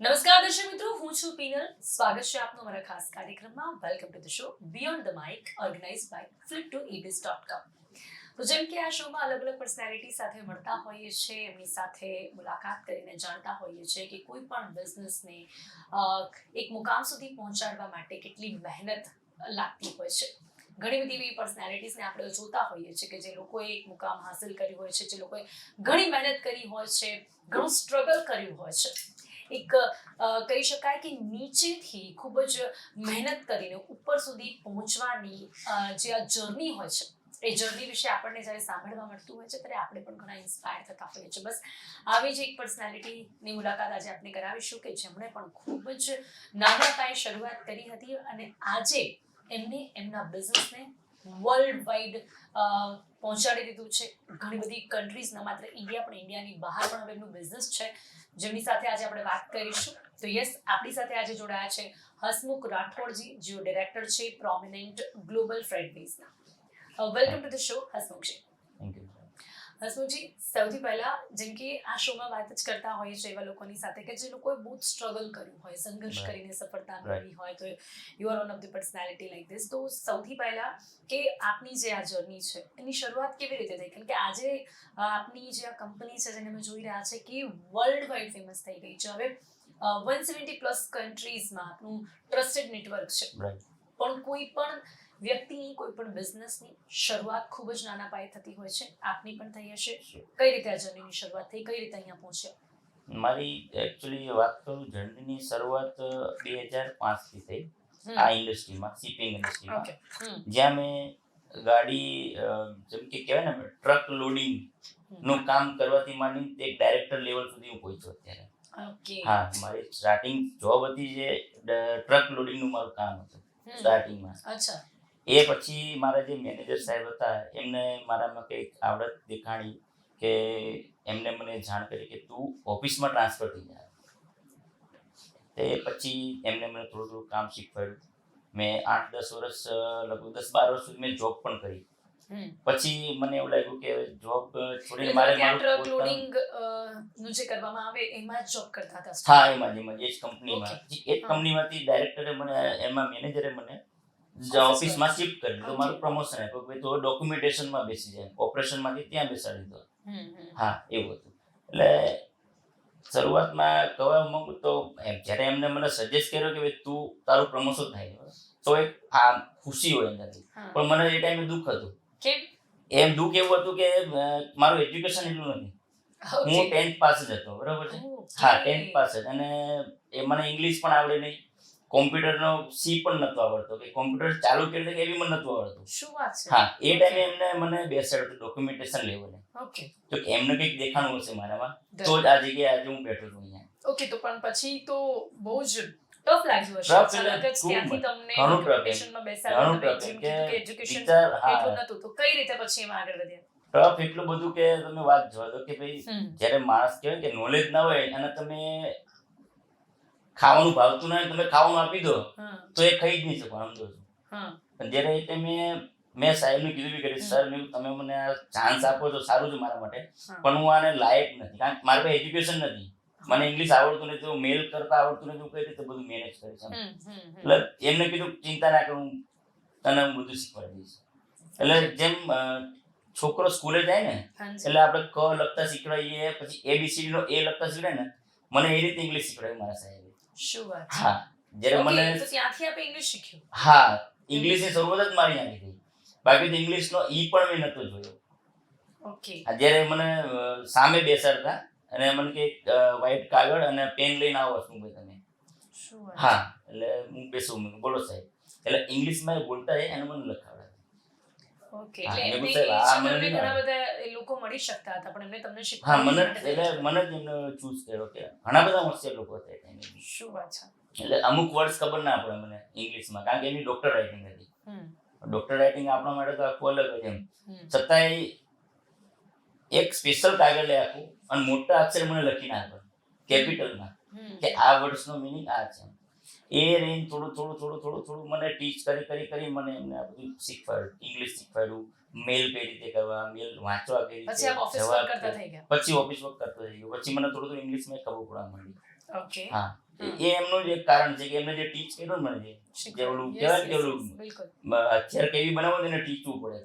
નમસ્કાર દર્શક મિત્રો, હું છું પીનલ. સ્વાગત છે આપનું અમારા ખાસ કાર્યક્રમમાં. Welcome to the show beyond the mic, organise by flip2ebis.com. તો જેમ કે આ શોમાં અલગ અલગ પર્સનાલિટી સાથે મળતા હોઈએ છીએ, એમની સાથે મુલાકાત કરીને જાણતા હોઈએ છીએ કે કોઈ પણ બિઝનેસને એક મુકામ સુધી પહોંચાડવા માટે કેટલી મહેનત લાગતી હોય છે. ઘણી બધી એવી પર્સનાલિટીઝને આપણે જોતા હોઈએ છીએ કે જે લોકોએ એક મુકામ હાંસલ કર્યું હોય છે, જે લોકોએ ઘણી મહેનત કરી હોય છે, ઘણું સ્ટ્રગલ કર્યું હોય છે. એક કહી શકાય કે નીચેથી ખૂબ જ મહેનત કરીને ઉપર સુધી પહોંચવાની જે આ જર્ની હોય છે, એ જર્ની વિશે આપણને જ્યારે સાંભળવા મળતું હોય છે ત્યારે આપણે પણ ઘણા ઇન્સ્પાયર થતા હોઈએ છીએ. બસ આવી જ એક પર્સનાલિટીની મુલાકાત આજે આપણે કરાવીશું કે જેમણે પણ ખૂબ જ નાના પાયે શરૂઆત કરી હતી અને આજે એમને એમના બિઝનેસને વર્લ્ડ વાઇડ પહોંચાડી દીધું છે. ઘણી બધી કન્ટ્રીઝ, ન માત્ર ઇન્ડિયા પણ ઇન્ડિયાની બહાર પણ હવે એમનું બિઝનેસ છે, જેમની સાથે આજે આપણે વાત કરીશું. તો યસ, આપણી સાથે આજે જોડાયા છે હસમુખ રાઠોડજી, જેઓ ડિરેક્ટર છે પ્રોમિનન્ટ ગ્લોબલ ફ્રેડબીઝના. Welcome to the show Hasmukhji. Thank you. Hasmukhji, સૌથી પહેલા જેમ કે આ શોમાં વાત જ કરતા હોઈએ છીએ એવા લોકોની સાથે કે જે લોકોએ બહુ સ્ટ્રગલ કર્યું હોય, સંઘર્ષ કરીને સફળતા મેળવી હોય, તો you are one of the personality like this. તો સૌથી પહેલા કે આપની જે આ જર્ની છે એની શરૂઆત કેવી રીતે થઈ? કારણ કે આજે આપની જે આ કંપની છે જેને અમે જોઈ રહ્યા છે કે વર્લ્ડ વાઇડ ફેમસ થઈ ગઈ છે. હવે 170+ કન્ટ્રીઝમાં આપનું ટ્રસ્ટેડ નેટવર્ક છે. પણ કોઈ પણ વ્યક્તિની, કોઈ પણ બિઝનેસની શરૂઆત ખૂબ જ નાના પાયે થતી હોય છે. આપની પણ થઈ હશે. કઈ રીતે આ જર્નીની શરૂઆત થઈ, કઈ રીતે અહીંયા પહોંચ્યા? મારી એકચ્યુઅલી વાત કરું, જર્નીની શરૂઆત 2005 થી થઈ આ ઇન્ડસ્ટ્રીમાં, શિપિંગ ઇન્ડસ્ટ્રીમાં, જ્યાં મેં ગાડી જેમ કે કહેવાય ને ટ્રક લોડિંગ નું કામ કરવાથી માંડીને એક ડાયરેક્ટર લેવલ સુધી હું પહોંચ્યો અત્યારે. હા, મારી સ્ટાર્ટિંગ જોબ હતી જે ટ્રક લોડિંગ નું મારું કામ હતું સ્ટાર્ટિંગમાં. અચ્છા. એ પછી મારા જે મેનેજર સાહેબ હતા એમને મારામાં કંઈક આવડત દેખાણી કે એમને મને જાણ કરી કે તું ઓફિસમાં ટ્રાન્સફર થઈ જાય. તે પછી એમને મને થોડું થોડું કામ શીખવાડ્યું. મેં 8-10 વર્ષ, લગભગ 10-12 વર્ષ સુધી મેં જોબ પણ કરી. પછી મને એવું લાગ્યું કે જોબ છોડીને મારે ટ્રક લોડિંગ નું જે કરવામાં આવે એમાં જોબ કરતા હતા? હા, એમાં જ એ જ કંપનીમાં. એ જ કંપનીમાંથી ડાયરેક્ટરે મને, એમાં મેનેજરે મને ઓફિસમાં શિફ્ટ કરી દીધો. મારું પ્રમોશન આપ્યું. પછી તો ડોક્યુમેન્ટેશનમાં બેસી જાય, ઓપરેશનમાંથી ત્યાં બેસાડી દીધો. હા, એવું હતું. એટલે શરૂઆતમાં કહેવા માંગુ તો જ્યારે એમને મને સજેસ્ટ કર્યો કે ભાઈ તું તારું પ્રમોશન થાય તો એક આ ખુશી હોય એનાથી, પણ મને એ ટાઈમે દુઃખ હતું. એમ દુઃખ એવું હતું કે મારું એજ્યુકેશન એટલું નથી. હું 10th પાસ જ હતો, બરાબર છે? હા, 10th પાસ જ. અને એ મને ઇંગ્લિશ પણ આવડે નહીં, કોમ્પ્યુટરનો સી પણ નતો આવડતો, કે કોમ્પ્યુટર ચાલુ કરી દે એવી મને નતું આવડતું. શું વાત છે? હા, એ ટાઈમે એમને મને બેસાડ્યો ડોક્યુમેન્ટેશન લેવલે. ઓકે. તો એમને કંઈક દેખાણું હશે મારામાં, તો જ આ જગ્યાએ આજે હું બેઠો છું અહીંયા. ઓકે. તો પણ પછી તો બહુ જ ટફ લાગ્યું હશે. ત્યાંથી તમને ડોક્યુમેન્ટેશનમાં બેસાડ્યો, તમે જેમ કીધું કે એજ્યુકેશન એટલું નતું, તો કઈ રીતે પછી એમાં આગળ વધ્યા? ટફ એટલું બધું કે તમે વાત જોવા દો કે ભાઈ જ્યારે માણસ કહેવાય કે નોલેજ ના હોય અને તમે ખાવાનું ભાવતું ના હોય, તમે ખાવાનું આપી દો તો એ ખાઈ જ નહીં શકો, સમજો છો? પણ જ્યારે એ મેં સાહેબને કીધું બી કરી, સર મેં તમે મને આ ચાન્સ આપો તો સારું છે મારા માટે, પણ હું આને લાયક નથી, કારણ કે મારી પાસે એજ્યુકેશન નથી, મને ઇંગ્લિશ આવડતું નથી, હું મેલ કરતા આવડતું નથી, હું કઈ રીતે બધું મેનેજ કરીશ. એટલે એમને કીધું ચિંતા ના કર, હું તને હું બધું શીખવાડી દઈશ. એટલે જેમ છોકરો સ્કૂલે જાય ને એટલે આપણે ક લખતા શીખવાડીએ, પછી ABCD નો એ લખતા શીખવાડે ને, મને એ રીતે ઇંગ્લિશ શીખવાડ્યું મારા સાહેબે. શું વાત? હા, જ્યારે મને ત્યાંથી આપણે ઇંગ્લિશ શીખ્યું. હા, ઇંગ્લિશની શરૂઆત જ મારી ત્યાંથી થઈ. બાકી તો ઇંગ્લિશનો ઈ પણ મેં નતો જોયો. ઓકે. જ્યારે મને સામે બેસાડતા અને મને કે વ્હાઈટ કાગળ અને પેન લઈને આવો શું ભાઈ તમે. હા, એટલે હું બેસું, બોલો સાહેબ. એટલે ઇંગ્લિશમાં બોલતા જાય અને મને લખાવડે. ઓકે. એટલે એમને ઘણા બધા લોકો મળી શકતા હતા, પણ એમને તમને શીખવાડ્યું. હા, મને જ એમને ચૂઝ કર્યો કે ઘણા બધા હોશિયાર લોકો હતા. શું વાત છે? એટલે અમુક વર્ડ્સ ખબર ના પડે મને ઇંગ્લિશમાં, કારણ કે એની ડોક્ટર રાઇટિંગ હતી. ડોક્ટર રાઇટિંગ આપણા માટે તો આખું અલગ જ એમ. છતાંય એક સ્પેશિયલ કાગળ લઈ આખું અને મોટા અક્ષર મને લખીને આપે કેપિટલમાં કે આ વર્ડ્સનો મિનિંગ આ છે. એ રેન્જ થોડું મને ટીચ કરી મને એમને આ બધું શીખવાડ્યું. ઇંગ્લિશ શીખવાડ્યું, મેલ કઈ રીતે કરવા, મેલ વાંચવા કઈ રીતે, પછી ઓફિસ વર્ક કરતા થઈ ગયા. પછી ઓફિસ વર્ક કરતો થઈ ગયો. પછી મને થોડું ઇંગ્લિશમાં ખબર પડવા માંડી. ઓકે. હા, એ એમનું જ એક કારણ છે કે એમને જે ટીચ કર્યું ને મને જે ઓલું કહેવાય ને કે ઓલું અત્યારે કેવી બનાવો તેને ટીચવું પડે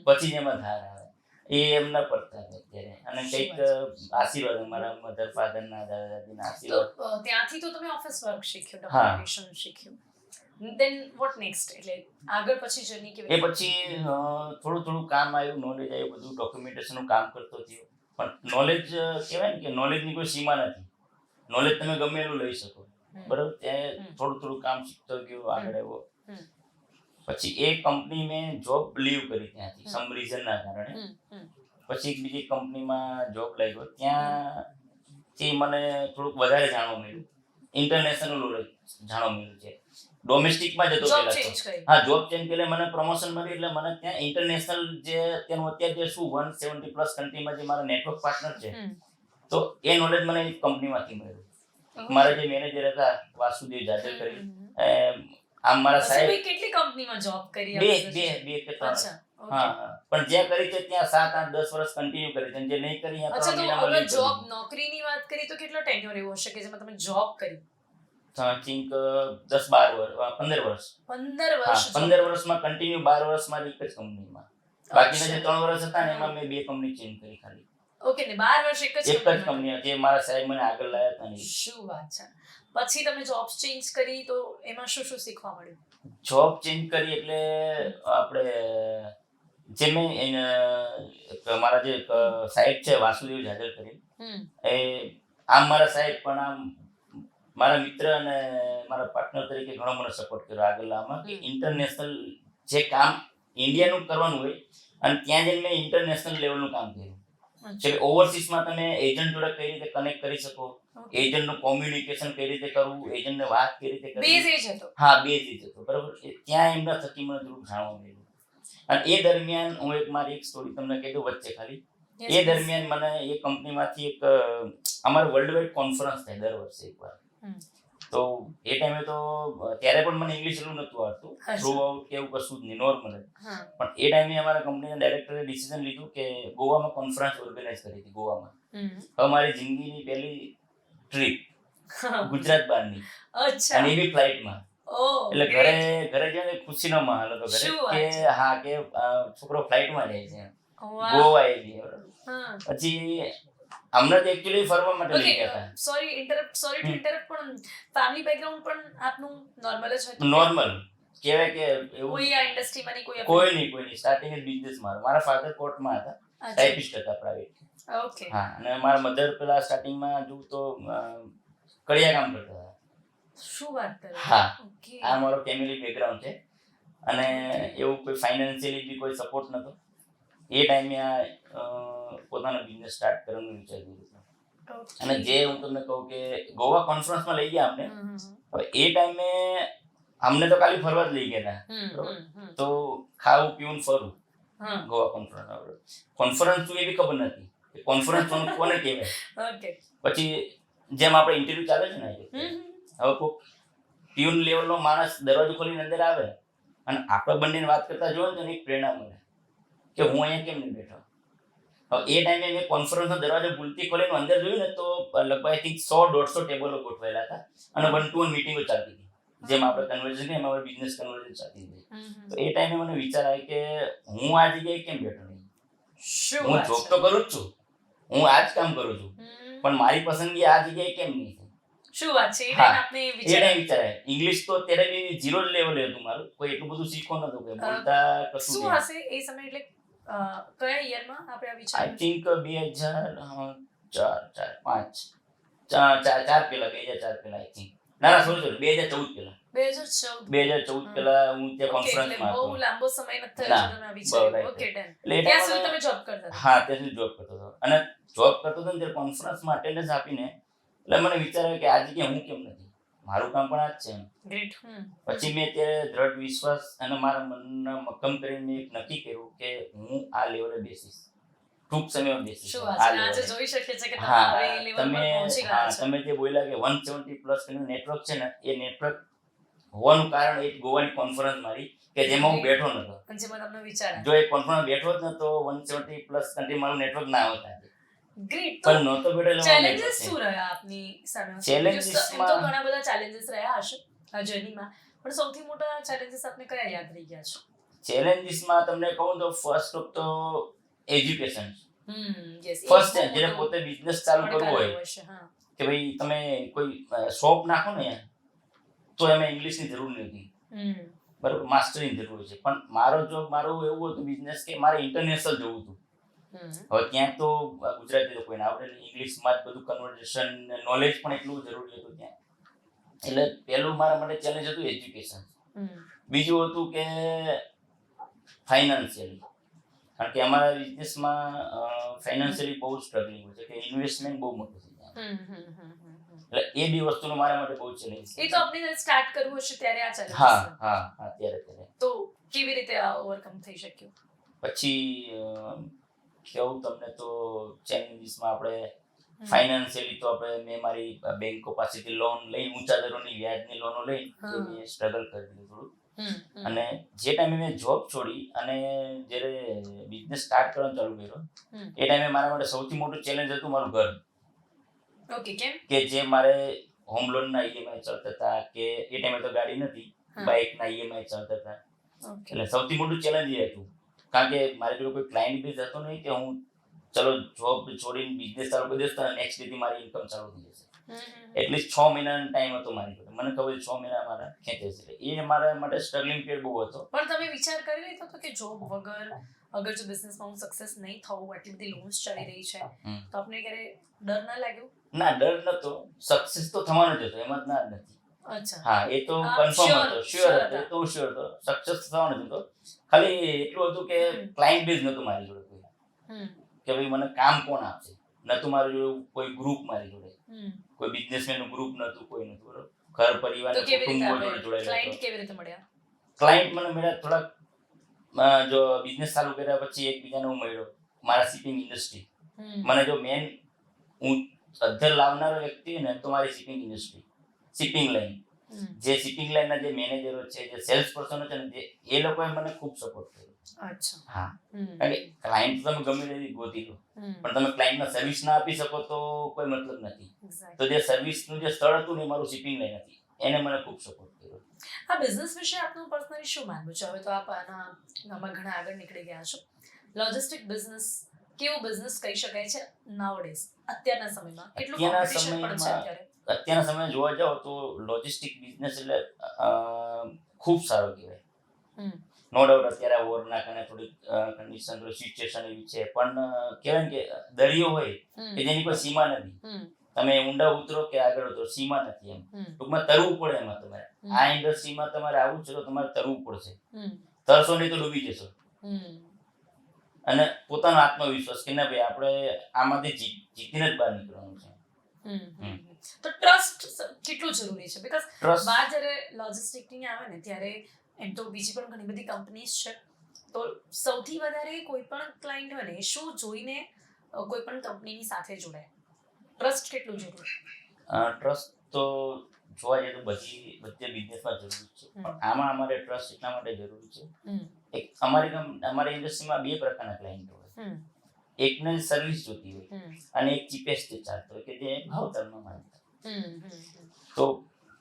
પછી જ એમાં ધાર આવે એ એમના પડતા છે અત્યારે અને કંઈક આશીર્વાદ મારા મધર ફાધર ના દાદા દાદીના આશીર્વાદ ત્યાંથી તો તમે ઓફિસ વર્ક શીખ્યો, ડોક્યુમેન્ટેશન શીખ્યું, ધેન વોટ નેક્સ્ટ? એટલે આગળ પછી જર્ની કેવી? એ પછી થોડું કામ આવ્યું, નોલેજ આવ્યું, બધું ડોક્યુમેન્ટેશનનું કામ કરતો થયો. પણ નોલેજ કહેવાય ને કે નોલેજની કોઈ સીમા નથી. નોલેજ તમે ગમે એટલું લઈ શકો, બરાબર. ત્યાં થોડું કામ શીખતો ગયો, આગળ આવ્યો. પછી એ કંપની મેં જોબ લીવ કરી ત્યાંથી સમ રીઝનના કારણે. પછી એક બીજી કંપનીમાં જોબ લાગ્યો, ત્યાંથી મને થોડુંક વધારે જાણવા મળ્યું, ઇન્ટરનેશનલ નોલેજ જાણવા મળ્યું છે. ડોમેસ્ટિકમાં જતો પહેલા તો હા જોબ ચેન્જ કરી મને પ્રમોશન મળ્યું એટલે મને ત્યાં ઇન્ટરનેશનલ જે તેનું અત્યારે જે શું 170+ કન્ટ્રીમાં જે મારા નેટવર્ક પાર્ટનર છે તો એ નોલેજ મને કંપનીમાંથી મળ્યું. મારા જે મેનેજર હતા વાસુદેવ જાજર કરી, આમ મારા સાહેબ કેટલી કંપનીમાં જોબ કરી? બે કે ત્રણ. હા પણ જ્યાં કરી છે ત્યાં 7, 8, 10 વર્ષ કન્ટિન્યુ કરી છે, જે નહીં કરી અચ્છા. તો અગર જોબ નોકરીની વાત કરી તો કેટલો ટેન્યોર એવો હશે કે જેમાં તમે જોબ કરી? આઈ થિંક 10-12 વર્ષ 15 વર્ષ. 15 વર્ષમાં કન્ટિન્યુ 12 વર્ષ મારી એક જ કંપનીમાં. બાકીના જે 3 વર્ષ હતા ને એમાં મેં 2 કંપની ચેન્જ કરી ખાલી. ઓકે ને 12 વર્ષ એક જ કંપની હતી. જે મારા સાહેબ મને આગળ લાયા હતા ને. શું વાત છે. પછી તમે જોબ ચેન્જ કરી તો એમાં શું શીખવા મળ્યું? જોબ ચેન્જ કરી એટલે આપણે જે મેં મારા જે સાહેબ છે વાસુદેવ જાજર કરી, એ આમ મારા સાહેબ પણ આમ મારા મિત્ર અને મારા પાર્ટનર તરીકે ઘણો મને સપોર્ટ કર્યો આગળ લાવવામાં કે ઇન્ટરનેશનલ જે કામ ઇન્ડિયાનું કરવાનું હોય અને ત્યાં જઈને મેં ઇન્ટરનેશનલ લેવલનું કામ કર્યું. એટલે ઓવરસીઝમાં તમે એજન્ટ જોડે કઈ રીતે કનેક્ટ કરી શકો, એજન્ટનું કોમ્યુનિકેશન કઈ રીતે કરવું, એજન્ટને વાત કઈ રીતે કરવી. બેઝ એજ હતો. હા બેઝ એજ હતો, બરાબર. ત્યાં એમના થકી મને થોડું જાણવા મળ્યું. અને એ દરમિયાન હું મારી એક સ્ટોરી તમને કહી દઉં વચ્ચે ખાલી. એ દરમિયાન મને એ કંપનીમાંથી એક અમારે વર્લ્ડ વાઇડ કોન્ફરન્સ થાય દર વર્ષે એકવાર. તો એ ટાઈમે તો ત્યારે પણ મને ઇંગ્લિશ એટલું નહોતું આવડતું, થ્રુ આઉટ કેવું કશું જ નહીં, નોર્મલ જ. પણ એ ટાઈમે અમારા કંપનીના ડાયરેક્ટરે ડિસિઝન લીધું કે ગોવામાં કોન્ફરન્સ ઓર્ગેનાઇઝ કરી હતી ગોવામાં. હવે મારી જિંદગીની પહેલી ટ્રીપ ગુજરાત બહારની, અને એ બી ફ્લાઇટમાં. એટલે ઘરે જઈને ખુશીનો માહોલ હતો ઘરે કે હા કે છોકરો ફ્લાઇટમાં જાય છે, ગોવા આવી ગયો. પછી અમને તો એકચ્યુઅલી ફરવા માટે લઈ ગયા હતા. સોરી ટુ ઇન્ટરપ્ટ, પણ ફેમિલી બેકગ્રાઉન્ડ પણ આપનું નોર્મલ જ હતું? નોર્મલ કહેવાય કે એવું કોઈ આ ઇન્ડસ્ટ્રીમાં નહીં? કોઈ નહીં. સ્ટાર્ટિંગ જ બિઝનેસ મારા ફાધર કોર્ટમાં હતા, ટાઈપિસ્ટ હતા પ્રાઇવેટ. ઓકે. હા, અને મારા મધર પેલા સ્ટાર્ટિંગમાં જોઉં તો કડિયા કામ કરતા હતા. શું વાત કરે? હા, આ મારો ફેમિલી બેકગ્રાઉન્ડ છે. અને એવું કોઈ ફાઇનાન્શિયલી બી કોઈ સપોર્ટ નતો. એ ટાઈમે પોતાનો બિઝનેસ સ્ટાર્ટ કરવાનું વિચાર્યું હતું. અને જે હું તમને કહું કે ગોવા કોન્ફરન્સમાં લઈ ગયા અમને. હવે એ ટાઈમે અમને તો ખાલી ફરવા જ લઈ ગયા હતા, તો ખાવું પીવું ફરવું. ગોવા કોન્ફરન્સ શું એ બી ખબર નથી કે કોન્ફરન્સ કોને કહેવાય. પછી જેમ આપણે ઇન્ટરવ્યુ ચાલે છે ને, હવે કોઈ પ્યુન લેવલનો માણસ દરવાજો ખોલીને અંદર આવે અને આપણે બંનેને વાત કરતા જોવે ને તો એક પ્રેરણા મળે કે હું અહીંયા કેમ નહીં બેઠો. હવે એ ટાઈમે મેં કોન્ફરન્સનો દરવાજો ભૂલથી ખોલીને અંદર જોયું ને તો લગભગ આઈ થિંક 100-150 ટેબલો ગોઠવાયેલા હતા અને 1-to-1 મીટિંગો ચાલતી હતી. જેમ આપણે કન્વર્ઝન એમ આપણે બિઝનેસ કન્વર્ઝન ચાલતી હતી. તો એ ટાઈમે મને વિચાર આવ્યો કે હું આ જગ્યાએ કેમ બેઠો નહીં. હું જોબ તો કરું જ છું, હું આ જ કામ કરું છું, પણ મારી પસંદગી આ જગ્યાએ કેમ નહીં. શું વાત છે. એ ટાઈમે વિચારાય ઇંગ્લિશ તો ત્યારે બી 0 લેવલે હતું મારું, કોઈ એટલું બધું શીખવા નતું કે બોલતા કશું. શું હશે એ સમય? એટલે કયા યરમાં આપણે આ વિચાર? આઈ થિંક 2004 પેલા 2004 પેલા આઈ થિંક. ના સોરી 2014 પેલા. 2014 પેલા હું ત્યાં કોન્ફરન્સમાં હતો. બહુ લાંબો સમય નથી થયો તમે આ વિચાર. Okay done. ત્યાં સુધી તમે જોબ કરતા હતા? હા, ત્યાં સુધી જોબ કરતો હતો. અને જોબ કરતો હતો ને ત્યારે કોન્ફરન્સમાં અટેન્ડન્સ આપીને એટલે મને વિચાર આવ્યો કે આ જગ્યાએ હું કેમ નથી, મારું કામ પણ આ જ છે. ગ્રેટ. પછી મેં ત્યારે દ્રઢ વિશ્વાસ અને મારા મનને મક્કમ કરીને એક નક્કી કર્યું કે હું આ લેવલે બેસીશ, ટૂંક સમયમાં બેસીશ. આજે જોઈ શકીએ છે કે તમે હવે એ લેવલ પર પહોંચી ગયા છો. તમે જે બોલ્યા કે 170+ નેટવર્ક છે ને, એ નેટવર્ક હોવાનું કારણ એક ગોવાની કોન્ફરન્સ મારી કે જેમાં હું બેઠો નતો. જેમાં તમને વિચાર જો એક કોન્ફરન્સ બેઠો જ નતો 170+ કન્ટ્રી મારું નેટવર્ક ના હોતા. ગ્રેટ. પણ નહોતો બેઠેલો ચેલેન્જીસ શું રહ્યા આપની સામે? Challenges એમ તો ઘણા બધા ચેલેન્જીસ રહ્યા હશે આ જર્નીમાં, પણ સૌથી મોટા ચેલેન્જીસ આપને કયા યાદ રહી ગયા છે? ચેલેન્જીસમાં તમને કહું તો ફર્સ્ટ ઓફ તો એજ્યુકેશન. યસ, ફર્સ્ટ જ્યારે પોતે બિઝનેસ ચાલુ કરવો હોય કે ભાઈ તમે કોઈ શોપ નાખો ને તો એમાં ઇંગ્લિશની જરૂર નથી, બરાબર, માસ્ટરીની જરૂર છે. પણ મારું એવું હતું બિઝનેસ કે મારે ઇન્ટરનેશનલ જવું હતું. હવે ત્યાં તો ગુજરાતી તો કોઈને આવડે નહીં, ઇંગ્લિશમાં જ બધું કન્વર્ઝેશન નોલેજ પણ એટલું જરૂરી હતું ત્યાં. એટલે પહેલું મારા માટે ચેલેન્જ હતું એજ્યુકેશન. બીજું હતું કે ફાઇનાન્શિયલી, કારણ કે અમારા બિઝનેસમાં ફાઇનાન્શિયલી બહુ સ્ટ્રગલિંગ હોય છે કે ઇન્વેસ્ટમેન્ટ બહુ મોટું છે ત્યાં. એટલે એ બી વસ્તુનો મારા માટે બહુ ચેલેન્જ છે. એ તો આપણે સ્ટાર્ટ કરવું હશે ત્યારે આ ચેલેન્જ. હા ત્યારે તો કેવી રીતે આ ઓવરકમ થઈ શક્યું? પછી કેવું તમને તો ચેલેન્જીસમાં આપણે ફાઇનાન્શિયલી તો મેં મારી બેંકો પાસેથી લોન લઈ, ઊંચા દરોની વ્યાજની લોનો લઈ, મેં સ્ટ્રગલ કરી દીધું થોડું. અને જે ટાઈમે મેં જોબ છોડી અને જ્યારે બિઝનેસ સ્ટાર્ટ કરવાનું ચાલુ કર્યો એ ટાઈમે મારા માટે સૌથી મોટું ચેલેન્જ હતું મારું ઘર. ઓકે, કેમ? કે જે મારે હોમ લોનના ઈએમઆઈ ચાલતા હતા, કે એ ટાઈમે તો ગાડી નથી, બાઇકના ઈએમઆઈ ચાલતા હતા. એટલે સૌથી મોટું ચેલેન્જ એ હતું, કારણ કે મારી જોડે કોઈ ક્લાયન્ટ બેઝ હતો નહીં કે હું ચલો જોબ છોડીને બિઝનેસ ચાલુ કરી દઈશ તો નેક્સ્ટ ડેથી મારી ઇન્કમ ચાલુ થઈ જશે. એટલીસ્ટ 6 મહિનાનો ટાઈમ હતો મારી જોડે. મને ખબર 6 મહિના મારા ખેંચે છે. એ મારા માટે સ્ટ્રગલિંગ પીરિયડ બહુ હતો. પણ તમે વિચાર કરી લીધો હતો કે જોબ વગર અગર જો બિઝનેસમાં હું સક્સેસ નહીં થવું, આટલી બધી લોન્સ ચાલી રહી છે, તો આપને ક્યારે ડર ના લાગ્યો? ના, ડર નતો. સક્સેસ તો થવાનો જ હતો, એમાં જ ના નથી. અચ્છા, હા, એ તો કન્ફર્મ હતો, શ્યોર હતો, એ તો શ્યોર હતો. સક્સેસ થવાનો જ હતો. ખાલી એટલું હતું કે ક્લાયન્ટ બેઝ નતું મારી જોડે કોઈ, કે ભાઈ મને કામ કોણ આપશે. નતું મારી જોડે કોઈ ગ્રુપ, મારી જોડે કોઈ બિઝનેસમેન નું ગ્રુપ નતું, કોઈ નતું, બરોબર. ઘર પરિવાર કુટુંબ જોડે જોડાયેલા. ક્લાયન્ટ કેવી રીતે મળ્યા? ક્લાયન્ટ મને મળ્યા થોડાક જો બિઝનેસ ચાલુ કર્યા પછી એકબીજાને હું મળ્યો. મારા શિપિંગ ઇન્ડસ્ટ્રી, મને જો મેન હું અધ્ધર લાવનારો વ્યક્તિ ને તો મારી શિપિંગ ઇન્ડસ્ટ્રી, શિપિંગ લાઈન, જે શિપિંગ લાઈનના જે મેનેજરો છે, જે સેલ્સ પર્સનો છે ને, એ લોકોએ મને ખૂબ સપોર્ટ કર્યો. અચ્છા, હા, કારણ કે ક્લાયન્ટ તમે ગમે તેવી ગોતી લો, પણ તમે ક્લાયન્ટને સર્વિસ ના આપી શકો તો કોઈ મતલબ નથી. તો જે સર્વિસનું જે સ્થળ હતું ને એ મારું શિપિંગ લાઈન હતી, એને મને ખૂબ સપોર્ટ કર્યો. આ બિઝનેસ વિશે આપનું પર્સનલી શું માનવું છે? હવે તો આપ આમાં ઘણા આગળ નીકળી ગયા છો. લોજિસ્ટિક બિઝનેસ કેવો બિઝનેસ કહી શકાય છે નાઉડેઝ, અત્યારના સમયમાં? કેટલું કોમ્પિટિશન પણ છે અત્યારે? અત્યારના સમયમાં જોવા જાવ તો લોજિસ્ટિક બિઝનેસ એટલે ખૂબ સારો કહેવાય. નો ડાઉટ અત્યારે વોરના કારણે થોડીક કન્ડિશન, સિચ્યુએશન એવી છે, પણ કહેવાય ને કે દરિયો હોય કે જેની કોઈ સીમા નથી. તમે ઊંડા ઉતરો કે આગળ ઉતરો, સીમા નથી. એમ ટૂંકમાં તરવું પડે એમાં. તમારે આ ઇન્ડસ્ટ્રીમાં તમારે આવું છે તો તમારે તરવું પડશે. તરશો નહીં તો ડૂબી જશો. અને પોતાનો આત્મવિશ્વાસ કે ના ભાઈ આપણે આમાંથી જીતીને જ બહાર નીકળવાનું છે. તો ટ્રસ્ટ કેટલું જરૂરી છે? બીકોઝ બહાર જ્યારે લોજિસ્ટિકની આવે ને ત્યારે એમ તો બીજી પણ ઘણી બધી કંપનીઝ છે, તો સૌથી વધારે કોઈ પણ ક્લાયન્ટ હોય ને એ શું જોઈને કોઈ પણ કંપનીની સાથે જોડાય? ટ્રસ્ટ કેટલું જરૂરી? ટ્રસ્ટ તો જોવા જઈએ તો બધી બિઝનેસમાં જરૂરી છે, પણ આમાં અમારે ટ્રસ્ટ એટલા માટે જરૂરી છે. એક અમારી ઇન્ડસ્ટ્રીમાં બે પ્રકારના ક્લાયન્ટ હોય. એકને સર્વિસ જોતી હોય અને એક ચીપેસ્ટ ચાલતો હોય કે જે ભાવતાલમાં માંગતા. તો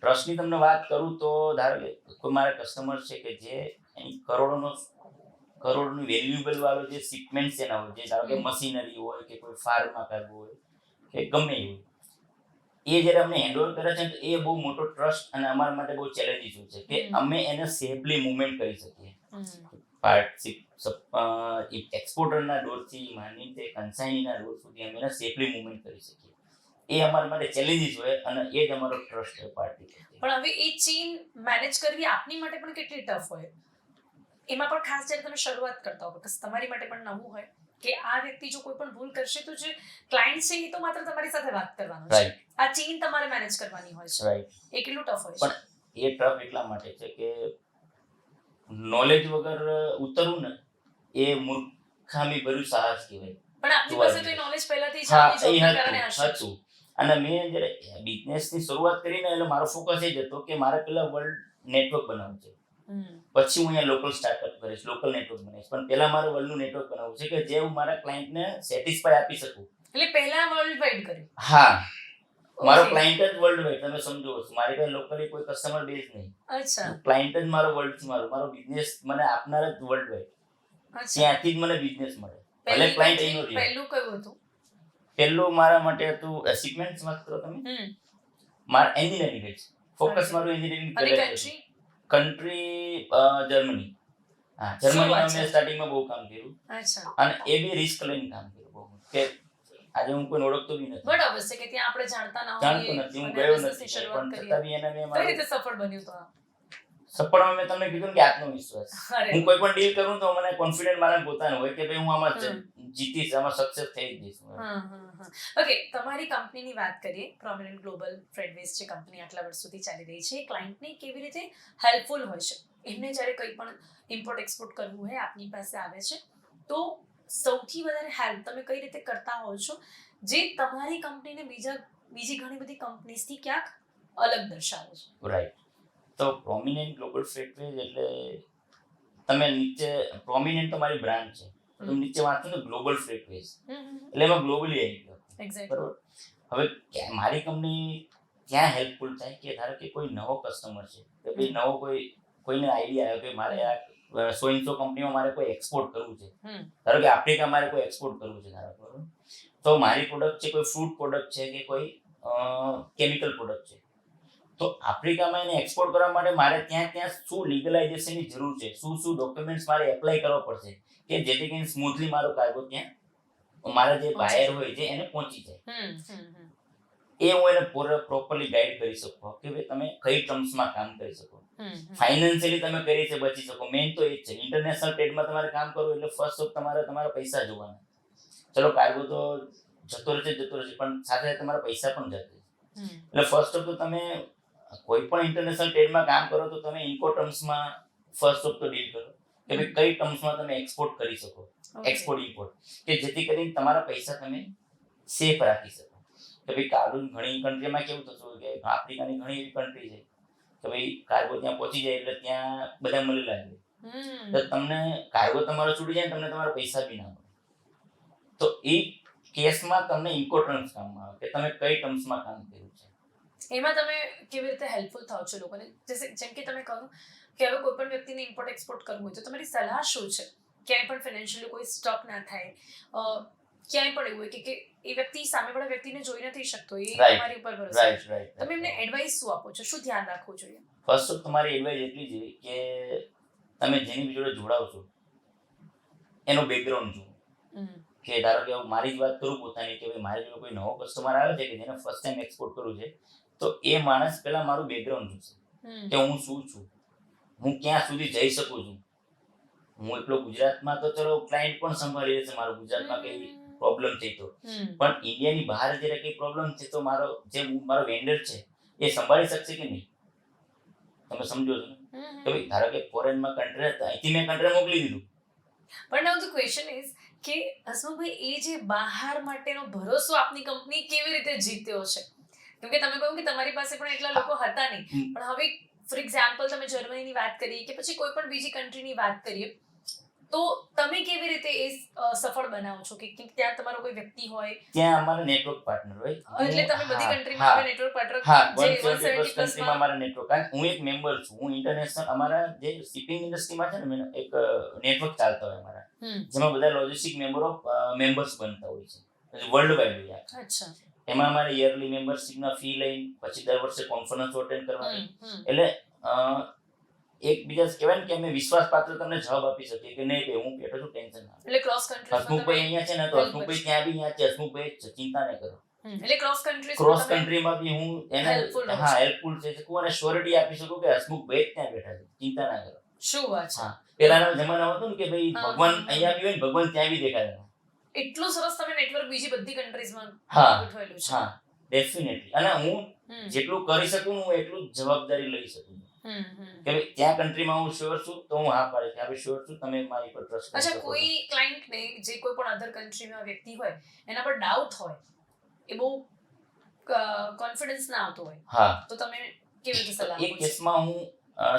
ટ્રસ્ટની તમને વાત કરું તો ધારો કે કોઈ મારા કસ્ટમર છે કે જે એની કરોડોનું વેલ્યુએબલ વાળો જે શિપમેન્ટ એના હોય, જે ધારો કે મશીનરી હોય કે કોઈ ફાર્મા કરવું હોય કે ગમે એ હોય, એ જ્યારે અમને હેન્ડઓવર કરે છે તો એ બહુ મોટો ટ્રસ્ટ અને અમારા માટે બહુ ચેલેન્જીસ હોય છે કે અમે એને સેફલી મૂવમેન્ટ કરી શકીએ. એક્સપોર્ટરના ડોરથી માંડીને તે કન્સાઇનીના ડોર સુધી અમે એને સેફલી મૂવમેન્ટ કરી શકીએ. એ અમારા માટે ચેલેન્જીસ હોય અને એ જ અમારો ટ્રસ્ટ હોય પાર્ટી. પણ હવે એ ચેઇન મેનેજ કરવી આપની માટે પણ કેટલી ટફ હોય? એમાં પણ ખાસ જ્યારે તમે શરૂઆત કરતા હો, because તમારી માટે પણ નવું હોય કે આ વ્યક્તિ જો કોઈ પણ ભૂલ કરશે તો જે ક્લાયન્ટ છે એ તો માત્ર તમારી સાથે વાત કરવાનો છે, આ ચેઇન તમારે મેનેજ કરવાની હોય છે. એ કેટલું ટફ હોય છે? પણ એ ટફ એટલા માટે છે કે નોલેજ વગર ઉતરવું ને એ મૂર્ખામી ભર્યું સાહસ કહેવાય. પણ આપની પાસે તો એ નોલેજ પહેલાથી જ આપની જોબના કારણે હતું. અને મેં જ્યારે બિઝનેસની શરૂઆત કરીને એટલે મારો ફોકસ એ જ હતો કે મારે પહેલા વર્લ્ડ નેટવર્ક બનાવવું છે, પછી હું અહીંયા લોકલ સ્ટાર્ટઅપ કરીશ, લોકલ નેટવર્ક બનાવીશ. પણ પહેલા મારે વર્લ્ડનું નેટવર્ક બનાવવું છે કે જે હું મારા ક્લાયન્ટને સેટિસ્ફાય આપી શકું. એટલે પહેલા વર્લ્ડ વાઇડ કર્યું. હા, મારો Okay. ક્લાયન્ટ જ વર્લ્ડ વાઇડ, તમે સમજો છો. મારી પાસે લોકલી કોઈ કસ્ટમર બેઝ નહીં. અચ્છા ક્લાયન્ટ જ મારો વર્લ્ડ છે. મારો બિઝનેસ મને આપનાર જ વર્લ્ડ વાઇડ. અચ્છા ત્યાંથી જ મને બિઝનેસ મળે. ભલે પહેલી ક્લાયન્ટ country, એનો રહ્યો. પહેલું કયું હતું? પહેલું મારા માટે હતું સિગમેન્ટ્સ વાત કરો તમે. મારા એન્જિનિયરિંગ જ ફોકસ મારું એન્જિનિયરિંગ અને પહેલા country? Country Germany. હા, શું વાત જર્મનીમાં છે? મેં સ્ટાર્ટિંગમાં બહુ કામ કર્યું અચ્છા અને એ બી રિસ્ક લઈને કામ કર્યું બહુ. કે આજે હું કોઈને ઓળખતો બી નથી, બટ અવશ્ય કે ત્યાં આપણે જાણતા ના જાણતો હોઈએ નથી, હું અને ગયો business ની નથી, શરૂઆત પણ કરીએ. છતાં બી એને મેં કઈ મારું રીતે સફળ બન્યું તો આ? સફળમાં મેં તમને કીધું ને કે આત્મવિશ્વાસ. અરે હું કોઈ પણ ડીલ કરું તો મને કોન્ફિડન્ટ મારા પોતાનો હોય કે ભાઈ હું આમાં હમ. જીતીશ, આમાં સક્સેસ થઈ જ જઈશ. ઓકે, તમારી કંપનીની વાત કરીએ. પ્રોમિનન્ટ ગ્લોબલ ફ્રેડવેઝ જે કંપની આટલા વર્ષ સુધી ચાલી રહી છે, ક્લાયન્ટને કેવી રીતે હેલ્પફુલ હોય છે? એમને જ્યારે કંઈ પણ ઇમ્પોર્ટ એક્સપોર્ટ કરવું હોય આપની પાસે આવે છે તો સૌથી વધારે હેલ્પ તમે કઈ રીતે કરતા હોવ છો જે તમારી કંપનીને બીજી ઘણી બધી કંપનીઝથી ક્યાંક અલગ દર્શાવે છે? રાઈટ. તો પ્રોમિનન્ટ ગ્લોબલ ફ્રેડવેઝ એટલે તમે નીચે પ્રોમિનન્ટ તમારી બ્રાન્ડ છે, તમે નીચે વાંચો ને ગ્લોબલ ફ્રેડવેઝ એટલે એમાં ગ્લોબલી આવી ગયો. એક્ઝેક્ટલી. બરોબર. હવે મારી કંપની ક્યાં હેલ્પફુલ થાય કે ધારો કે કોઈ નવો કસ્ટમર છે કે ભાઈ નવો કોઈને આઈડિયા આવ્યો કે મારે આ સો કંપનીમાં મારે કોઈ એક્સપોર્ટ કરવું છે. ધારો કે આફ્રિકા મારે કોઈ એક્સપોર્ટ કરવું છે ધારો બરોબર, તો મારી પ્રોડક્ટ છે કોઈ ફ્રૂટ પ્રોડક્ટ છે કે કોઈ કેમિકલ પ્રોડક્ટ છે, તો આફ્રિકામાં એને એક્સપોર્ટ કરવા માટે મારે ત્યાં શું લીગલાઇઝેશનની જરૂર છે, શું ડોક્યુમેન્ટ્સ મારે એપ્લાય કરવા પડશે કે જેથી કરીને સ્મૂથલી મારો કાર્ગો ત્યાં મારા જે બાયર હોય છે એને પહોંચી જાય. એ હું એને પ્રોપરલી ગાઈડ કરી શકું કે ભાઈ તમે કઈ ટર્મ્સમાં કામ કરી શકો, ફાઇનાન્શિયલી તમે કઈ રીતે બચી શકો. મેઇન તો એ જ છે. ઇન્ટરનેશનલ ટ્રેડમાં તમારે કામ કરવું એટલે ફર્સ્ટ ઓફ તમારા પૈસા જોવાના. ચલો કાર્ગો તો જતો રહેશે પણ સાથે સાથે તમારા પૈસા પણ જશે. એટલે ફર્સ્ટ ઓફ તો તમે કોઈ પણ ઇન્ટરનેશનલ ટ્રેડમાં કામ કરો તો તમે ઇમ્પોર્ટ ટર્મ્સમાં ફર્સ્ટ ઓફ તો ડીલ કરો કે ભાઈ કઈ ટર્મ્સમાં તમે એક્સપોર્ટ કરી શકો, એક્સપોર્ટ ઇમ્પોર્ટ, કે જેથી કરીને તમારા પૈસા તમે સેફ રાખી શકો. કે ભાઈ કાર્ગો ઘણી કન્ટ્રીમાં કેવું થતું કે આફ્રિકાની ઘણી એવી કન્ટ્રી છે કે ભાઈ કાર્ગો ત્યાં પહોંચી જાય એટલે ત્યાં બધા મળી લાગે, તો તમને કાર્ગો તમારો છૂટી જાય ને તમને તમારા પૈસા બી ના મળે. તો એ કેસમાં તમને ઇમ્પોર્ટન્સ કામમાં આવે કે તમે કઈ ટર્મ્સમાં કામ કર્યું છે. એમાં તમે કેવી રીતે હેલ્પફુલ થાવ છો લોકોને? જેમ કે તમે કહો કે હવે કોઈ પણ વ્યક્તિને ઇમ્પોર્ટ એક્સપોર્ટ કરવું હોય તો તમારી સલાહ શું છે? ક્યાંય પણ ફાઇનાન્શિયલી કોઈ સ્ટોક ના થાય, ક્યાંય પણ એવું હોય કે એ વ્યક્તિ સામેવાળા વ્યક્તિને જોઈ નથી શકતો, એ તમારી ઉપર ભરોસો. રાઈટ. તમે એમને એડવાઇસ શું આપો છો? શું ધ્યાન રાખવું જોઈએ? ફર્સ્ટ ઓફ તમારી એડવાઇસ એટલી છે કે તમે જેની જોડે જોડાવ છો એનો બેકગ્રાઉન્ડ જુઓ. કે ધારો કે મારી જ વાત કરું પોતાની કે ભાઈ મારી જોડે કોઈ નવો કસ્ટમર આવે છે કે જેને ફર્સ્ટ ટાઈમ એક્સપોર્ટ કરવું છે, તો એ માણસ પહેલા મારું બેકગ્રાઉન્ડ જોશે કે હું શું છું, હું ક્યાં સુધી જઈ શકું છું. હું એટલો ગુજરાતમાં તો ચલો ક્લાયન્ટ પણ સંભાળી લેશે મારો, ગુજરાતમાં કઈ પ્રોબ્લેમ છે તો, પણ ઇન્ડિયાની બહાર જ્યારે કઈ પ્રોબ્લેમ છે તો મારો વેન્ડર છે એ સંભાળી શકશે કે નહીં? તમે સમજો છો ને કે ભાઈ ધારો કે ફોરેનમાં કન્ટ્રી હતા, અહીંથી મેં કન્ટ્રી મોકલી દીધું, પણ નાઉ ધ ક્વેશ્ચન ઇઝ કે હસમુખભાઈ એ જે બહાર માટેનો ભરોસો આપની કંપની કેવી રીતે જીત્યો છે? કેમ કે તમે કહ્યું કે તમારી પાસે પણ એટલા લોકો હતા નહીં, પણ હવે ફોર એક્ઝામ્પલ તમે જર્મનીની વાત કરીએ કે પછી કોઈ પણ બીજી કન્ટ્રીની વાત કરીએ તો તમે કેવી રીતે એ સફળ બનાવો છો કે ત્યાં તમારો કોઈ વ્યક્તિ હોય? ત્યાં અમારા નેટવર્ક પાર્ટનર હોય. એટલે તમે બધી કન્ટ્રીમાં આપણે નેટવર્ક પાર્ટનર જે 170 કન્ટ્રીમાં અમારા નેટવર્ક, હું એક મેમ્બર છું. હું ઇન્ટરનેશનલ અમારા જે શિપિંગ ઇન્ડસ્ટ્રીમાં છે ને એક નેટવર્ક ચાલતા હોય અમારા, જેમાં બધા લોજિસ્ટિક મેમ્બર્સ બનતા હોય છે વર્લ્ડ વાઇડ હોય. અચ્છા. એમાં અમારે યરલી મેમ્બરશિપના ફી લઈને પછી દર વર્ષે કોન્ફરન્સ અટેન્ડ કરવાની. એટલે એકબીજા કહેવાય ને કે અમે વિશ્વાસપાત્ર તમને જવાબ આપી શકીએ કે નહીં ભાઈ હું બેઠો છું, ટેન્શન ના. એટલે ક્રોસ કન્ટ્રીઝ હસમુખભાઈ અહીંયા છે ને તો હસમુખભાઈ ત્યાં બી અહીંયા છે, હસમુખભાઈ જ છે, ચિંતા નહીં કરો. એટલે ક્રોસ કન્ટ્રીમાં બી હું એને હેલ્પફુલ છે શકું અને શ્યોરિટી આપી શકું કે હસમુખભાઈ જ ત્યાં બેઠા છે, ચિંતા ના કરો. શું વાત છે? પેલાના જમાનામાં હતું ને કે ભાઈ ભગવાન અહીંયા બી હોય ને ભગવાન ત્યાં બી દેખાય. એટલું સરસ તમે નેટવર્ક બીજી બધી કન્ટ્રીઝમાં ગોઠવેલું છે. હા, ડેફિનેટલી. અને હું જેટલું કરી શકું હું એટલું જ જવાબદારી લઈ શકું કે ભાઈ ત્યાં કન્ટ્રીમાં હું શ્યોર છું તો હું હા પાડીશ કે આપણે શ્યોર છું, તમે મારી પર ટ્રસ્ટ કરો. અચ્છા, કોઈ ક્લાયન્ટને જે કોઈ પણ અધર કન્ટ્રીમાં વ્યક્તિ હોય એના પર ડાઉટ હોય, એ બહુ કોન્ફિડન્સ ના આવતો હોય, હા, તો તમે કેવી રીતે સલાહ આપો? એક કેસમાં હું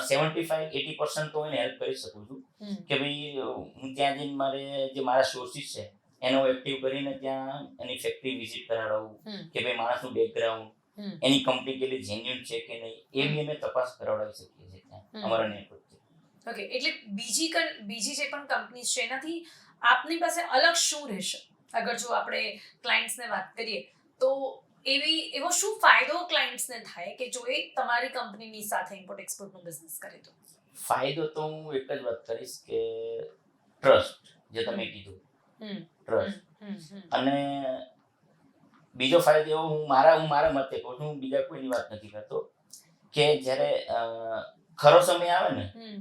75-80% તો એને હેલ્પ કરી શકું છું કે ભાઈ હું ત્યાં જઈને મારે જે મારા સોર્સિસ છે એનો એક્ટિવ કરીને ત્યાં એની ફેક્ટરી વિઝિટ કરાવડાવવું હમ કે ભાઈ માણસનું બેકગ્રાઉન્ડ, હમ એની કંપની કેટલી જેન્યુઇન છે કે નહીં, એ બી અમે તપાસ કરાવડાવી શકીએ છીએ ત્યાં અમારા નેટવર્કથી. ઓકે, એટલે બીજી જે પણ કંપનીઝ છે એનાથી આપની પાસે અલગ શું રહેશે? અગર જો આપણે ક્લાયન્ટ્સને વાત કરીએ તો એવો શું ફાયદો ક્લાયન્ટ્સને થાય કે જો એ તમારી કંપનીની સાથે ઇમ્પોર્ટ એક્સપોર્ટનો બિઝનેસ કરે તો? ફાયદો તો હું એક જ વાત કરીશ કે ટ્રસ્ટ, જે તમે કીધું હમ ટ્રસ્ટ. હમ હમ અને બીજો ફાયદો એવો હું મારા મતે કહું છું, હું બીજા કોઈની વાત નથી કરતો, કે જ્યારે ખરો સમય આવે ને હમ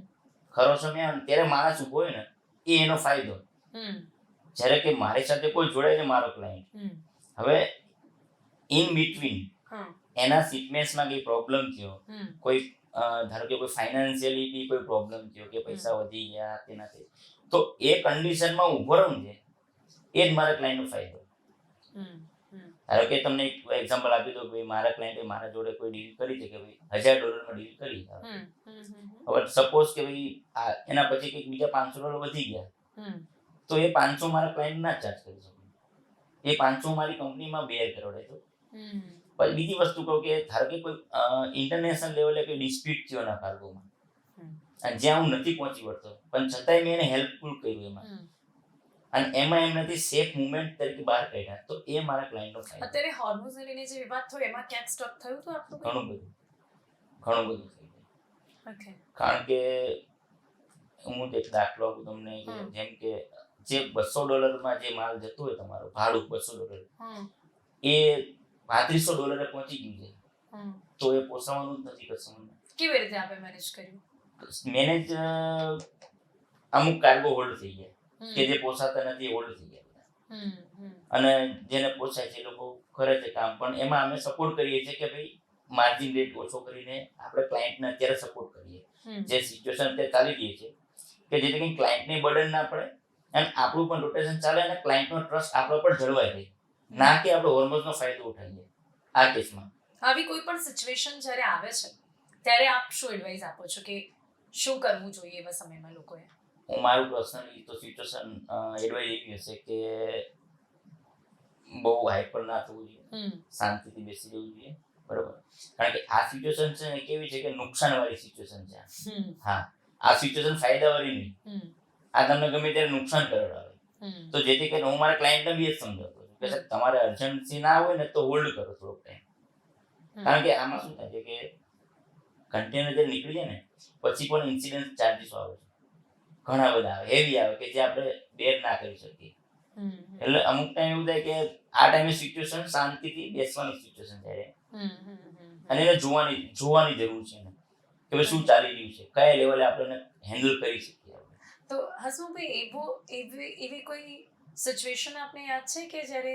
ત્યારે માણસ ઊભો હોય ને, એ એનો ફાયદો. હમ જ્યારે કે મારી સાથે કોઈ જોડાય છે, મારો ક્લાયન્ટ, હમ હવે ઇન બિટવીન હમ એના સિકનેસમાં કંઈ પ્રોબ્લેમ થયો, હમ કોઈ ધારો કે કોઈ ફાઇનાન્શિયલી બી કોઈ પ્રોબ્લેમ થયો કે પૈસા વધી ગયા તેનાથી, તો એ કન્ડિશનમાં ઊભો રહું છે, એ જ મારા ક્લાયન્ટનો ફાયદો. હમ હમ ધારો કે તમને એક એક્ઝામ્પલ આપી દો કે ભાઈ મારા ક્લાયન્ટે મારા જોડે કોઈ ડીલ કરી છે કે ભાઈ $1000 ડીલ કરી. હવે સપોઝ કે ભાઈ એના પછી કંઈક બીજા $500 વધી ગયા, તો એ 500 મારા ક્લાયન્ટ ના ચાર્જ કરી શકું, એ 500 મારી કંપનીમાં બેર કરોડાય. તો પછી બીજી વસ્તુ કહું કે ધારો કે કોઈ ઇન્ટરનેશનલ લેવલે કોઈ ડિસ્પ્યુટ થયો ના કાર્ગોમાં, અને જ્યાં હું નથી પહોંચી વળતો, પણ છતાંય મેં એને હેલ્પફુલ કર્યું એમાં, અને એમાં એમનાથી સેફ મુવમેન્ટ તરીકે બહાર કાઢ્યા, તો એ મારા ક્લાયન્ટનો ફાયદો. અત્યારે હોર્મોઝને લઈને જે વિવાદ થયો એમાં ક્યાંક સ્ટક થયું હતું આપણું? ઘણું બધું થઈ ગયું. ઓકે. કારણ કે હું એક દાખલો આપું તમને કે જેમ કે જે $200 જે માલ જતો હોય તમારો ભાડું $200, એ $3500 પહોંચી ગયું છે, તો એ પોસાવાનું જ નથી કસ્ટમરને. કેવી રીતે આપે મેનેજ કર્યું? મેનેજ અમુક કાર્ગો હોલ્ડ થઈ ગયા કે જે પોસાતા નથી, હોલ્ડ થઈ ગયા, અને જેને પોસાય છે એ લોકો કરે છે કામ, પણ એમાં અમે સપોર્ટ કરીએ છીએ કે ભાઈ માર્જિન રેટ ઓછો કરીને આપણે ક્લાયન્ટને અત્યારે સપોર્ટ કરીએ. જે સિચ્યુએશન અત્યારે ચાલી રહી છે કે જેથી કંઈ ક્લાયન્ટને બર્ડન ના પડે અને આપણું પણ રોટેશન ચાલે અને ક્લાયન્ટનો ટ્રસ્ટ આપણો પર જળવાઈ રહે, ના કે આપણે હોર્મોઝનો ફાયદો ઉઠાવીએ. આ કેસમાં આવી કોઈ પણ સિચ્યુએશન જ્યારે આવે છે ત્યારે આપ શું એડવાઇસ આપો છો કે શું કરવું જોઈએ એવા સમયમાં લોકોએ? હું મારું પર્સનલી તો સિચ્યુએશન એડવાઇસ એવી હશે કે બહુ હાઈપર ના થવું જોઈએ, શાંતિથી બેસી જવું જોઈએ, બરોબર. કારણ કે આ સિચ્યુએશન છે ને કેવી છે કે નુકસાનવાળી સિચ્યુએશન છે. હા, આ સિચ્યુએશન ફાયદાવાળી નહીં. આ તમને ગમે ત્યારે નુકસાન કરાવડાવે. તો જેથી કરીને હું મારા ક્લાયન્ટને બી એ સમજાવતો છું કે સાહેબ તમારે અર્જન્સી ના હોય ને તો હોલ્ડ કરો થોડોક ટાઈમ. કારણ કે આમાં શું થાય છે કે કન્ટેનર જે નીકળી જાય ને પછી પણ ઇન્સિડન્સ ચાર્જીસ આવે છે, ઘણા બધા આવે, હેવી આવે, કે જે આપણે બેર ના કરી શકીએ. એટલે અમુક ટાઈમ એવું થાય કે આ ટાઈમે સિચ્યુએશન શાંતિથી બેસવાની સિચ્યુએશન થાય, અને એને જોવાની જરૂર છે ને કે ભાઈ શું ચાલી રહ્યું છે, કયા લેવલે આપણે હેન્ડલ કરી શકીએ. તો હસમુખભાઈ, એવી કોઈ સિચ્યુએશન આપને યાદ છે કે જ્યારે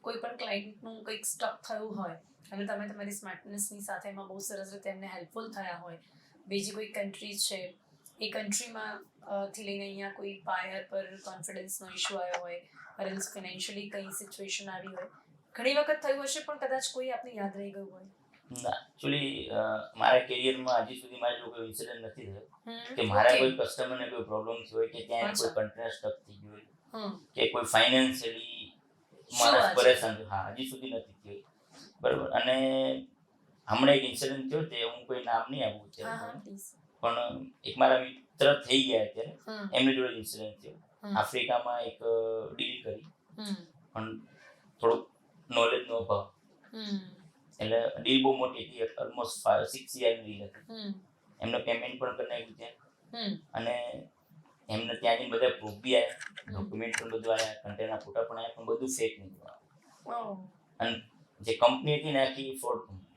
કોઈ પણ ક્લાયન્ટનું કંઈક સ્ટક થયું હોય અને તમે તમારી સ્માર્ટનેસની સાથે એમાં બહુ સરસ રીતે એમને હેલ્પફુલ થયા હોય? બીજી કોઈ કન્ટ્રી છે, એ કન્ટ્રીમાં થી લઈને અહીંયા કોઈ બાયર પર કોન્ફિડન્સનો ઇશ્યુ આવ્યો હોય, અરેન્જ ફિનાન્શિયલી કંઈ સિચ્યુએશન આવી હોય, ઘણી વખત થયું હશે, પણ કદાચ કોઈ આપને યાદ રહી ગયું હોય? ના, એકચ્યુઅલી મારા કેરિયરમાં હજી સુધી મારે કોઈ ઇન્સિડન્ટ નથી થયો કે મારા કોઈ કસ્ટમરને કોઈ પ્રોબ્લેમ થયો હોય કે ત્યાં કોઈ કન્ટેનર સ્ટક થઈ ગયું હોય કે કોઈ ફાઇનાન્શિયલી માણસ પરેશાન થયો. હા, હજી સુધી નથી થયો, બરોબર. અને હમણાં એક ઇન્સિડન્ટ થયો તે હું કોઈ નામ નહીં આપું અત્યારે, પણ એક મારા મિત્ર થઈ ગયા અત્યારે, એમની જોડે ઇન્સિડન્ટ થયો. આફ્રિકામાં એક ડીલ કરી, પણ થોડુંક નોલેજનો અભાવ, એટલે ડીલ બહુ મોટી હતી, ઓલમોસ્ટ 5-6 યરની ડીલ હતી. એમને પેમેન્ટ પણ કરી નાખ્યું ત્યાં, અને એમને ત્યાં જઈને બધા પ્રૂફ બી આવ્યા, ડોક્યુમેન્ટ પણ બધું આવ્યા, કન્ટેનરના ફોટા પણ આવ્યા, પણ બધું ફેક નીકળ્યું. અને જે કંપની હતી ને આખી ફ્રોડ કંપની,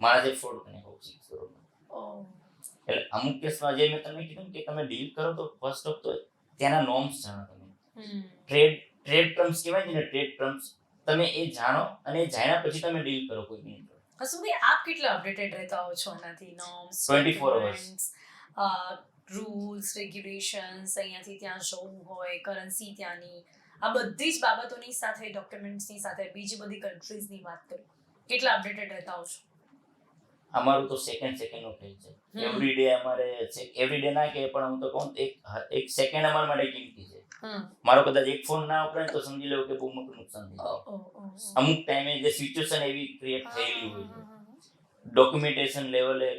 માણસે ફ્રોડ કરી નાખ્યો 6 કરોડ. એટલે અમુક કેસમાં જે મેં તમને કીધું કે તમે ડીલ કરો તો ફર્સ્ટ ઓફ તો ત્યાંના નોર્મ્સ જાણો તમે, ટ્રેડ ટર્મ્સ કહેવાય છે ને, ટ્રેડ ટર્મ્સ તમે એ જાણો, અને જાણ્યા પછી તમે ડીલ કરો કોઈ બી. હસમુખભાઈ, આપ કેટલા અપડેટેડ રહેતા હો છો આનાથી? નોર્મ્સ, 24 hours, રૂલ્સ, રેગ્યુલેશન્સ, અહીંયાથી ત્યાં જવું હોય, કરન્સી ત્યાંની, આ બધી જ બાબતોની સાથે, ડોક્યુમેન્ટ્સની સાથે બીજી બધી કન્ટ્રીઝની વાત કરું, કેટલા અપડેટેડ રહેતા હો છો? અમારું તો સેકન્ડ નું ખેલ છે. એવરી ડે અમારે એવરી ડે ના કે પણ હું તો કહું તો એક સેકન્ડ અમારા માટે કિંમતી છે. મારો કદાચ એક ફોન ના વપરાય ને તો સમજી લેવું કે બહુ મોટું નુકસાન થઈ જાય. અમુક ટાઈમે જે સિચ્યુએશન એવી ક્રિએટ થયેલી હોય છે. ડોક્યુમેન્ટેશન લેવલે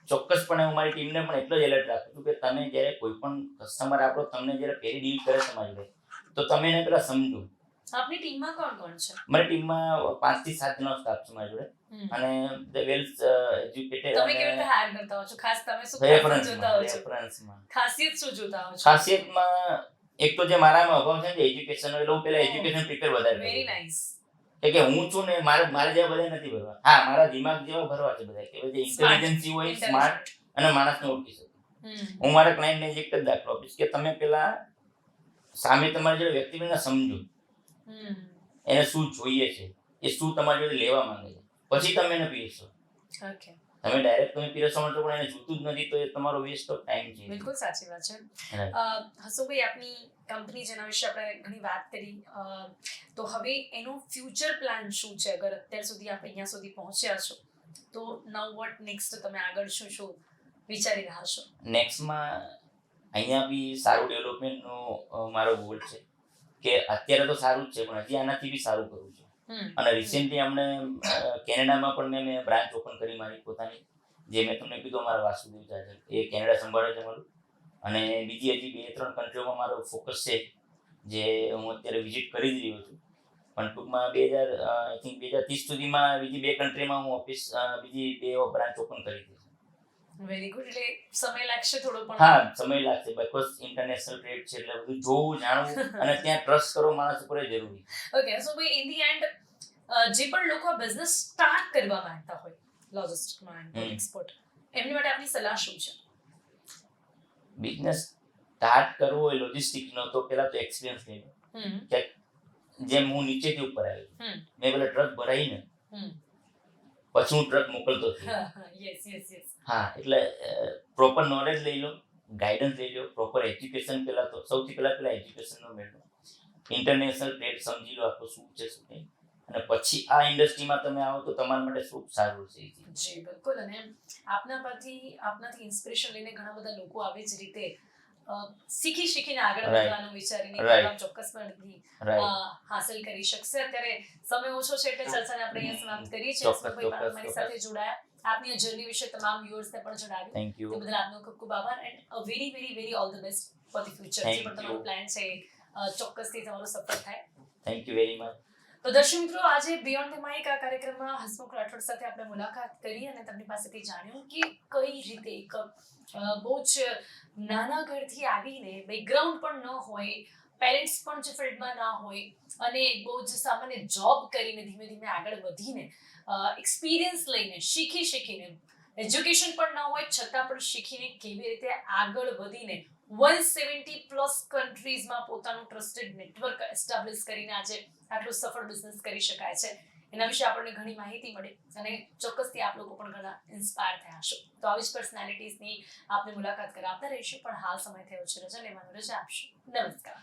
ચોક્કસપણે હું મારી ટીમને પણ એટલો જ એલર્ટ રાખું છું કે તમે જ્યારે કોઈ પણ કસ્ટમર આપણો તમને જ્યારે પેરી ડીલ કરે તમારી જોડે તો તમે એને પેલા સમજો. આપની ટીમમાં કોણ કોણ છે? મારી ટીમમાં 5 થી 7 જણનો સ્ટાફ છે મારી જોડે અને ધ વેલ એજ્યુકેટેડ. તમે કેવી રીતે હાયર કરતા હો છો? ખાસ તમે શું ખાસિયત જોતા હો છો? રેફરન્સમાં ખાસિયત શું જોતા હો છો? ખાસિયતમાં એક તો જે મારામાં અભાવ છે ને એજ્યુકેશન, એટલે હું પેલા એજ્યુકેશન પ્રિપેર વધારે વેરી નાઇસ. કે હું છું ને મારે જેવા બધા નથી ભરવા. હા, મારા દિમાગ જેવા ભરવા છે બધા, કે જે ઇન્ટેલિજન્સી હોય, સ્માર્ટ અને માણસને ઓળખી શકે. હું મારા ક્લાયન્ટને એક જ દાખલો આપીશ કે તમે પેલા સામે તમારી જોડે વ્યક્તિને સમજો, એને શું જોઈએ છે, એ શું તમારી જોડે લેવા માંગે છે, પછી તમે એને પીરસો. ઓકે, તમે ડાયરેક્ટ તમે પીરસવા માંગો પણ એને જોતું જ નથી તો એ તમારો વેસ્ટ ઓફ ટાઈમ છે. બિલકુલ સાચી વાત છે. હસુભાઈ, આપની કંપની જેના વિશે આપણે ઘણી વાત કરી, તો હવે એનો ફ્યુચર પ્લાન શું છે? અગર અત્યાર સુધી આપ અહીંયા સુધી પહોંચ્યા છો તો નાઉ વોટ નેક્સ્ટ, તમે આગળ શું શું વિચારી રહ્યા છો? નેક્સ્ટમાં અહીંયા બી સારું ડેવલપમેન્ટનો મારો ગોલ છે કે અત્યારે તો સારું જ છે પણ હજી આનાથી બી સારું કરવું છે. અને રિસેન્ટલી અમને કેનેડામાં પણ મેં બ્રાન્ચ ઓપન કરી મારી પોતાની, જે મેં તમને કીધું મારા વાસુદેવ ચાચા એ કેનેડા સંભાળે છે મારું. અને બીજી હજી 2-3 કન્ટ્રીઓમાં મારો ફોકસ છે જે હું અત્યારે વિઝિટ કરી જ રહ્યો છું. પણ ટૂંકમાં 2030 સુધીમાં બીજી 2 કન્ટ્રીમાં હું ઓફિસ, બીજી 2 બ્રાન્ચ ઓપન કરી દઈશ. Very good. એટલે સમય લાગશે થોડો પણ. હા, સમય લાગશે બીકોઝ ઇન્ટરનેશનલ ટ્રેડ છે એટલે બધું જોવું, જાણવું અને ત્યાં ટ્રસ્ટ કરો માણસ ઉપર એ જરૂરી. ઓકે, સો ભાઈ, ઇન ધી એન્ડ જે પણ લોકો બિઝનેસ સ્ટાર્ટ કરવા માંગતા હોય લોજિસ્ટિક્સમાં એક્સપોર્ટ, એમની માટે આપની સલાહ શું છે? બિઝનેસ સ્ટાર્ટ કરવો હોય લોજિસ્ટિક્સનો તો પહેલા તો એક્સપિરિયન્સ લઈ લો. કે જેમ હું નીચેથી ઉપર આવ્યો મેં પેલા ટ્રક ભરાઈને પછી હું ટ્રક મોકલતો થયો. હા, એટલે પ્રોપર નોલેજ લઈ લો, ગાઈડન્સ લઈ લો, પ્રોપર એજ્યુકેશન. પહેલા તો સૌથી પહેલા એજ્યુકેશનનો મેળવો, ઇન્ટરનેશનલ ટ્રેડ સમજી લો આખું શું છે શું નહીં, અને પછી આ ઇન્ડસ્ટ્રીમાં તમે આવો તો તમારા માટે શું સારું છે. જી બિલકુલ. અને આપનાથી ઇન્સ્પિરેશન લઈને ઘણા બધા લોકો આવી જ રીતે શીખીને આગળ વધવાનું વિચારીને ચોક્કસપણે હાંસલ કરી શકશે. અત્યારે સમય ઓછો છે એટલે ચર્ચાને આપણે અહીંયા સમાપ્ત કરીએ છીએ. મારી સાથે જોડાયા, આપની જર્ની વિશે તમામ વ્યુઅર્સને પણ જણાવ્યું. Thank you. તે બદલ આપનો ખૂબ ખૂબ આભાર and very very very all the best for the future. જે પણ તમારો પ્લાન છે ચોક્કસથી તમારો સફળ થાય. Thank you very much. તો દર્શક મિત્રો, આજે બિયોન્ડ ધ માઇક આ કાર્યક્રમમાં હસમુખ રાઠોડ સાથે આપણે મુલાકાત કરી અને તેમની પાસેથી જાણ્યું કે કઈ રીતે એક બહુ જ નાના ઘરથી આવીને, બેકગ્રાઉન્ડ પણ ન હોય, પેરેન્ટ્સ પણ જે ફિલ્ડમાં ના હોય અને બહુ જ સામાન્ય જોબ કરીને ધીમે ધીમે આગળ વધીને, એક્સપિરિયન્સ લઈને, શીખીને, એજ્યુકેશન પણ ન હોય છતાં પણ શીખીને કેવી રીતે આગળ વધીને 170+ કન્ટ્રીઝમાં પોતાનું ટ્રસ્ટેડ નેટવર્ક એસ્ટાબ્લિશ કરીને આજે આટલું સફળ બિઝનેસ કરી શકાય છે, એના વિશે આપણને ઘણી માહિતી મળી અને ચોક્કસથી આપ લોકો પણ ઘણા ઇન્સ્પાયર થયા હશો. તો આવી જ પર્સનાલિટીઝની આપને મુલાકાત કરાવતા રહીશું, પણ હાલ સમય થયો છે રજા લેવાનો. રજા આપશો. નમસ્કાર.